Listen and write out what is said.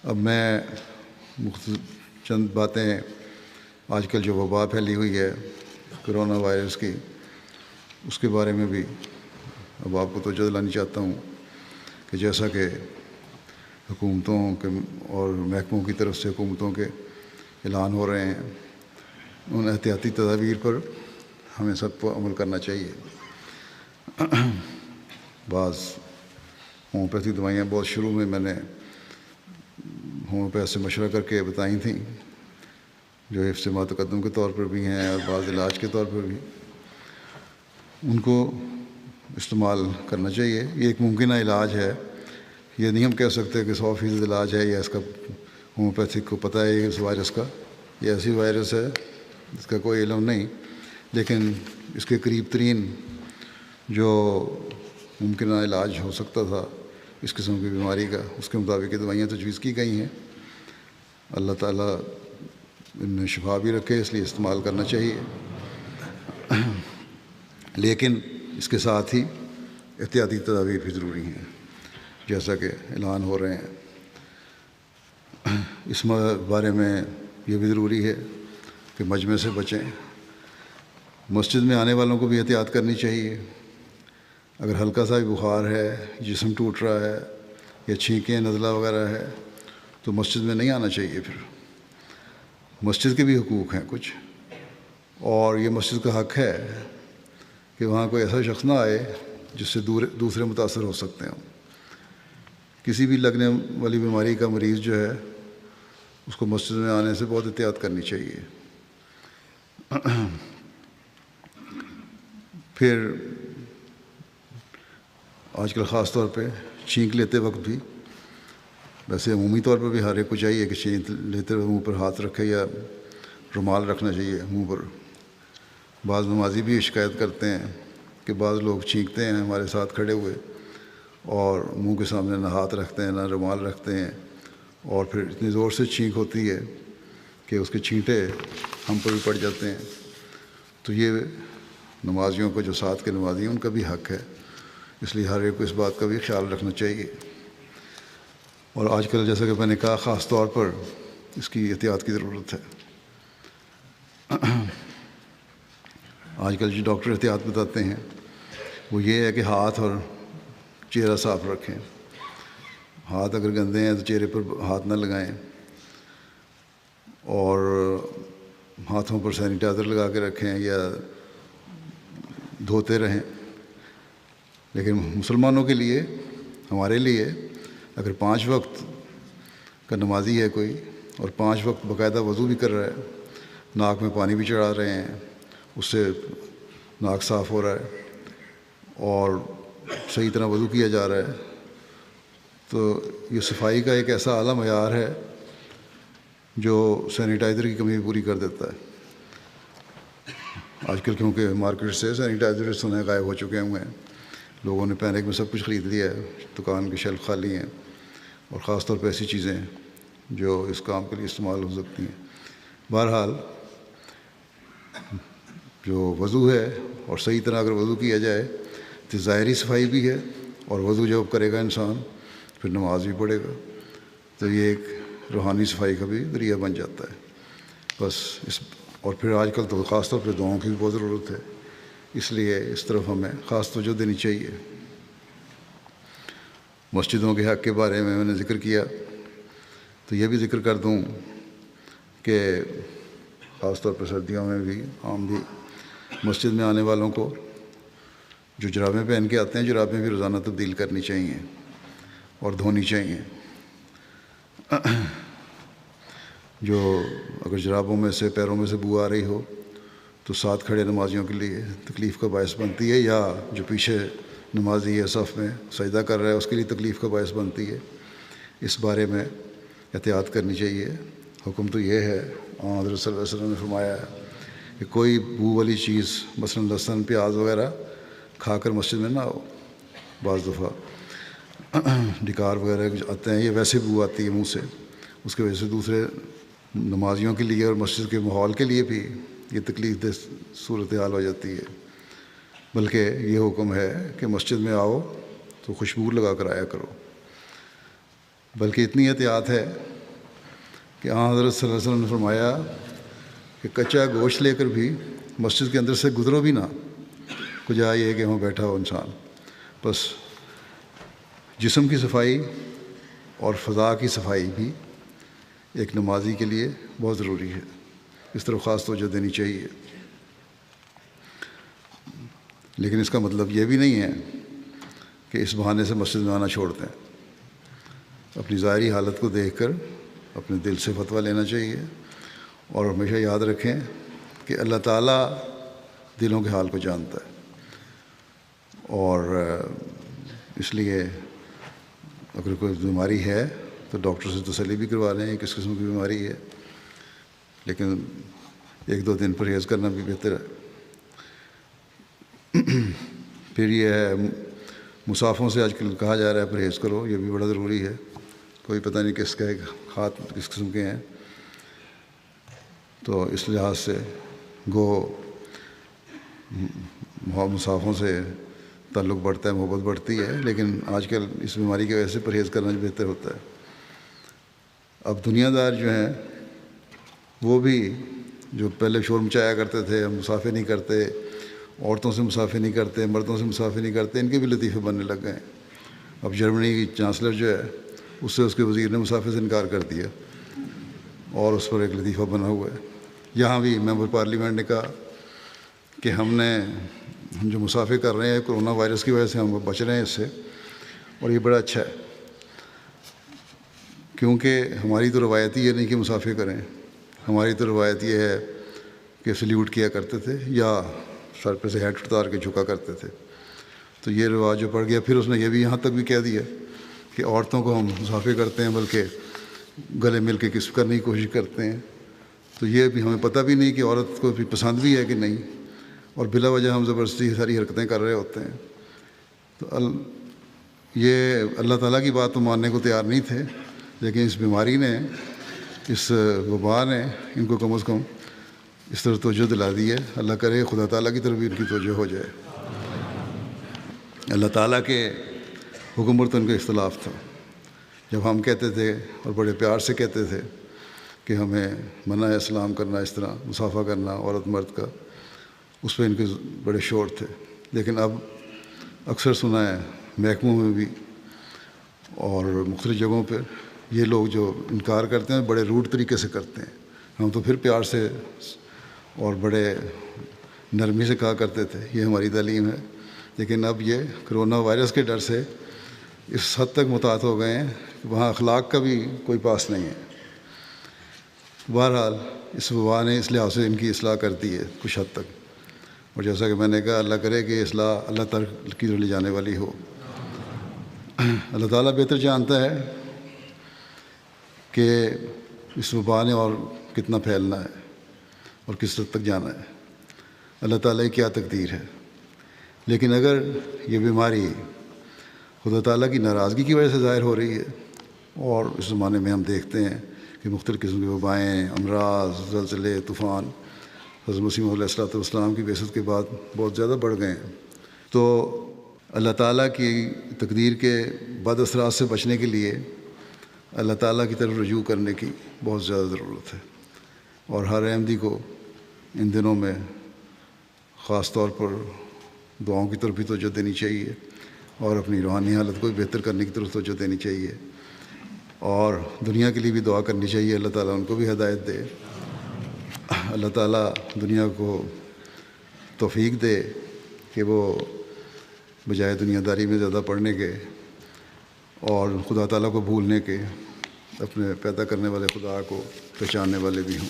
اب میں چند باتیں آج کل جو وبا پھیلی ہوئی ہے کرونا وائرس کی، اس کے بارے میں بھی اب آپ کو توجہ دلانی چاہتا ہوں کہ جیسا کہ حکومتوں کے اور محکموں کی طرف سے حکومتوں کے اعلان ہو رہے ہیں، ان احتیاطی تدابیر پر ہمیں سب کو عمل کرنا چاہیے۔ بعض ہومیوپیتھی دوائیاں بہت شروع میں نے ہومیوپیتھ سے مشورہ کر کے بتائی تھیں، جو حفظ ما تقدم کے طور پر بھی ہیں اور بعض علاج کے طور پر بھی، ان کو استعمال کرنا چاہیے۔ یہ ایک ممکنہ علاج ہے، یہ نہیں ہم کہہ سکتے کہ 100% علاج ہے، یا اس کا ہومیوپیتھک کو پتہ ہے اس وائرس کا، یہ ایسی وائرس ہے اس کا کوئی علم نہیں، لیکن اس کے قریب ترین جو ممکنہ علاج ہو سکتا تھا اس قسم کی بیماری کا، اس کے مطابق یہ دوائیاں تجویز کی گئی ہیں۔ اللہ تعالیٰ ان میں شفا بھی رکھے، اس لیے استعمال کرنا چاہیے، لیکن اس کے ساتھ ہی احتیاطی تدابیر بھی ضروری ہیں، جیسا کہ اعلان ہو رہے ہیں۔ اس بارے میں یہ بھی ضروری ہے کہ مجمع سے بچیں۔ مسجد میں آنے والوں کو بھی احتیاط کرنی چاہیے۔ اگر ہلکا سا بھی بخار ہے، جسم ٹوٹ رہا ہے یا چھینکیں نزلہ وغیرہ ہے تو مسجد میں نہیں آنا چاہیے۔ پھر مسجد کے بھی حقوق ہیں کچھ، اور یہ مسجد کا حق ہے کہ وہاں کوئی ایسا شخص نہ آئے جس سے دوسرے متاثر ہو سکتے ہیں۔ کسی بھی لگنے والی بیماری کا مریض جو ہے اس کو مسجد میں آنے سے بہت احتیاط کرنی چاہیے۔ پھر آج کل خاص طور پہ چھینک لیتے وقت بھی، ویسے عمومی طور پر بھی ہر ایک کو چاہیے کہ چھینک لیتے وقت منہ پر ہاتھ رکھے یا رومال رکھنا چاہیے منہ پر۔ بعض نمازی بھی شکایت کرتے ہیں کہ بعض لوگ چھینکتے ہیں ہمارے ساتھ کھڑے ہوئے اور منہ کے سامنے نہ ہاتھ رکھتے ہیں نہ رومال رکھتے ہیں، اور پھر اتنی زور سے چھینک ہوتی ہے کہ اس کے چھینٹے ہم پر بھی پڑ جاتے ہیں۔ تو یہ نمازیوں کو جو ساتھ کے نمازی ہیں ان کا بھی حق ہے، اس لیے ہر ایک کو اس بات کا بھی خیال رکھنا چاہیے۔ اور آج کل جیسا کہ میں نے کہا خاص طور پر اس کی احتیاط کی ضرورت ہے۔ آج کل جو ڈاکٹر احتیاط بتاتے ہیں وہ یہ ہے کہ ہاتھ اور چہرہ صاف رکھیں۔ ہاتھ اگر گندے ہیں تو چہرے پر ہاتھ نہ لگائیں، اور ہاتھوں پر سینیٹائزر لگا کے رکھیں یا دھوتے رہیں۔ لیکن مسلمانوں کے لیے، ہمارے لیے، اگر 5 وقت کا نمازی ہے کوئی اور 5 وقت باقاعدہ وضو بھی کر رہا ہے، ناک میں پانی بھی چڑھا رہے ہیں، اس سے ناک صاف ہو رہا ہے اور صحیح طرح وضو کیا جا رہا ہے، تو یہ صفائی کا ایک ایسا اعلیٰ معیار ہے جو سینیٹائزر کی کمی پوری کر دیتا ہے۔ آج کل کیونکہ مارکیٹ سے سینیٹائزر سنے غائب ہو چکے ہوئے ہیں، لوگوں نے پینک میں سب کچھ خرید لیا ہے، دکان کی شیلف خالی ہیں، اور خاص طور پہ ایسی چیزیں جو اس کام کے لیے استعمال ہو سکتی ہیں۔ بہرحال جو وضو ہے، اور صحیح طرح اگر وضو کیا جائے تو ظاہری صفائی بھی ہے، اور وضو جب کرے گا انسان پھر نماز بھی پڑھے گا، تو یہ ایک روحانی صفائی کا بھی ذریعہ بن جاتا ہے۔ بس اور پھر آج کل تو خاص طور پہ دعاؤں کی بھی بہت ضرورت ہے، اس لیے اس طرف ہمیں خاص توجہ دینی چاہیے۔ مسجدوں کے حق کے بارے میں نے ذکر کیا، تو یہ بھی ذکر کر دوں کہ خاص طور پر سردیوں میں بھی عام بھی مسجد میں آنے والوں کو جو جرابیں پہن کے آتے ہیں، جرابیں بھی روزانہ تبدیل کرنی چاہیے اور دھونی چاہیے۔ جو اگر جرابوں میں سے، پیروں میں سے بو آ رہی ہو تو ساتھ کھڑے نمازیوں کے لیے تکلیف کا باعث بنتی ہے، یا جو پیچھے نمازی ہے صف میں سجدہ کر رہا ہے اس کے لیے تکلیف کا باعث بنتی ہے۔ اس بارے میں احتیاط کرنی چاہیے۔ حکم تو یہ ہے، حضرت صلی اللہ علیہ وسلم نے فرمایا ہے کہ کوئی بو والی چیز مثلاً لہسن، پیاز وغیرہ کھا کر مسجد میں نہ آؤ۔ بعض دفعہ ڈکار وغیرہ آتے ہیں، یہ ویسے بو آتی ہے منہ سے، اس کی وجہ سے دوسرے نمازیوں کے لیے اور مسجد کے ماحول کے لیے بھی یہ تکلیف دہ صورتحال ہو جاتی ہے۔ بلکہ یہ حکم ہے کہ مسجد میں آؤ تو خوشبو لگا کر آیا کرو۔ بلکہ اتنی احتیاط ہے کہ حضرت صلی اللہ علیہ وسلم نے فرمایا کہ کچا گوشت لے کر بھی مسجد کے اندر سے گزرو بھی نہ، کجا یہ کہ وہاں بیٹھا ہو انسان. بس جسم کی صفائی اور فضا کی صفائی بھی ایک نمازی کے لیے بہت ضروری ہے، اس طرف خاص توجہ دینی چاہیے. لیکن اس کا مطلب یہ بھی نہیں ہے کہ اس بہانے سے مسجد میں آنا چھوڑ دیں. اپنی ظاہری حالت کو دیکھ کر اپنے دل سے فتویٰ لینا چاہیے، اور ہمیشہ یاد رکھیں کہ اللہ تعالیٰ دلوں کے حال کو جانتا ہے. اور اس لیے اگر کوئی بیماری ہے تو ڈاکٹر سے تسلی بھی کروا لیں کس قسم کی بیماری ہے، لیکن 1-2 دن پرہیز کرنا بھی بہتر ہے. پھر یہ ہے مسافوں سے آج کل کہا جا رہا ہے پرہیز کرو، یہ بھی بڑا ضروری ہے. کوئی پتہ نہیں کس کا ہاتھ کس قسم کے ہیں، تو اس لحاظ سے گو مسافوں سے تعلق بڑھتا ہے، محبت بڑھتی ہے، لیکن آج کل اس بیماری کی وجہ سے پرہیز کرنا بہتر ہوتا ہے. اب دنیا دار جو ہیں وہ بھی جو پہلے شور مچایا کرتے تھے ہم مسافے نہیں کرتے، عورتوں سے مسافے نہیں کرتے، مردوں سے مسافے نہیں کرتے، ان کے بھی لطیفے بننے لگ گئے ہیں. اب جرمنی کی چانسلر جو ہے اس سے اس کے وزیر نے مسافے سے انکار کر دیا اور اس پر ایک لطیفہ بنا ہوا ہے. یہاں بھی ممبر پارلیمنٹ نے کہا کہ ہم جو مسافے کر رہے ہیں کرونا وائرس کی وجہ سے ہم بچ رہے ہیں اس سے، اور یہ بڑا اچھا ہے، کیونکہ ہماری تو روایت یہ نہیں کہ مسافے کریں. ہماری تو روایت یہ ہے کہ سلیوٹ کیا کرتے تھے یا سر پہ سے ہیڈ اتار کے جھکا کرتے تھے. تو یہ رواج جو پڑ گیا، پھر اس نے یہ بھی یہاں تک بھی کہہ دیا کہ عورتوں کو ہم مسافے کرتے ہیں بلکہ گلے مل کے کس کرنے کی کوشش کرتے ہیں. تو یہ بھی ہمیں پتہ بھی نہیں کہ عورت کو بھی پسند بھی ہے کہ نہیں، اور بلا وجہ ہم زبردستی ساری حرکتیں کر رہے ہوتے ہیں. تو یہ اللہ تعالیٰ کی بات تو ماننے کو تیار نہیں تھے، لیکن اس بیماری نے، اس وبا نے ان کو کم از کم اس طرح توجہ دلا دی ہے. اللہ کرے خدا تعالیٰ کی طرف بھی ان کی توجہ ہو جائے. اللہ تعالیٰ کے حکم پر تو ان کا اختلاف تھا. جب ہم کہتے تھے اور بڑے پیار سے کہتے تھے کہ ہمیں منع ہے اسلام کرنا، اس طرح مسافہ کرنا عورت مرد کا، اس پہ ان کے بڑے شور تھے. لیکن اب اکثر سنا ہے محکموں میں بھی اور مختلف جگہوں پہ یہ لوگ جو انکار کرتے ہیں بڑے روڈ طریقے سے کرتے ہیں. ہم تو پھر پیار سے اور بڑے نرمی سے کہا کرتے تھے یہ ہماری تعلیم ہے، لیکن اب یہ کرونا وائرس کے ڈر سے اس حد تک متاثر ہو گئے ہیں کہ وہاں اخلاق کا بھی کوئی پاس نہیں ہے. بہرحال اس وبا نے اس لحاظ سے ان کی اصلاح کر دی ہے کچھ حد تک، اور جیسا کہ میں نے کہا اللہ کرے کہ اصلاح اللہ تعالیٰ کی طرف لے جانے والی ہو. اللہ تعالیٰ بہتر جانتا ہے کہ اس وبا نے اور کتنا پھیلنا ہے اور کس حد تک جانا ہے. اللہ تعالیٰ کی کیا تقدیر ہے. لیکن اگر یہ بیماری خدا تعالیٰ کی ناراضگی کی وجہ سے ظاہر ہو رہی ہے، اور اس زمانے میں ہم دیکھتے ہیں کہ مختلف قسم کی وبائیں، امراض، زلزلے، طوفان حضرت مسیح علیہ الصلوۃ والسلام کی بعثت کے بعد بہت زیادہ بڑھ گئے ہیں، تو اللہ تعالیٰ کی تقدیر کے بد اثرات سے بچنے کے لیے اللہ تعالیٰ کی طرف رجوع کرنے کی بہت زیادہ ضرورت ہے. اور ہر احمدی کو ان دنوں میں خاص طور پر دعاؤں کی طرف بھی توجہ دینی چاہیے، اور اپنی روحانی حالت کو بھی بہتر کرنے کی طرف توجہ دینی چاہیے، اور دنیا کے لیے بھی دعا کرنی چاہیے اللہ تعالیٰ ان کو بھی ہدایت دے. اللہ تعالیٰ دنیا کو توفیق دے کہ وہ بجائے دنیا داری میں زیادہ پڑھنے کے اور خدا تعالیٰ کو بھولنے کے اپنے پیدا کرنے والے خدا کو پہچاننے والے بھی ہوں.